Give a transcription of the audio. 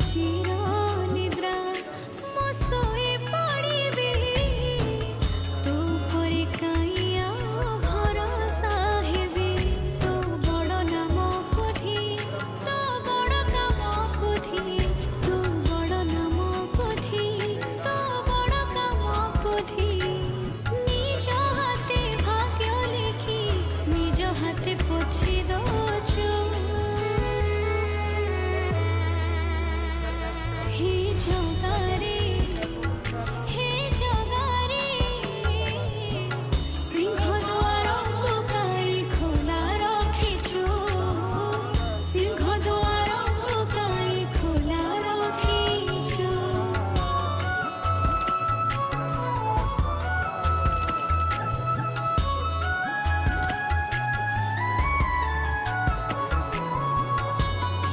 चिर निद्रा मो सोई पड़िबी तो परे काइया भरोसा हेबी तो बड़ नाम कोथी तो बड़ काम कोथी तो बड़ नाम कोथी तो बड़ काम कोथी निज हाथे भाग्य लिखी निज हाथे पोछि दौछु हे जो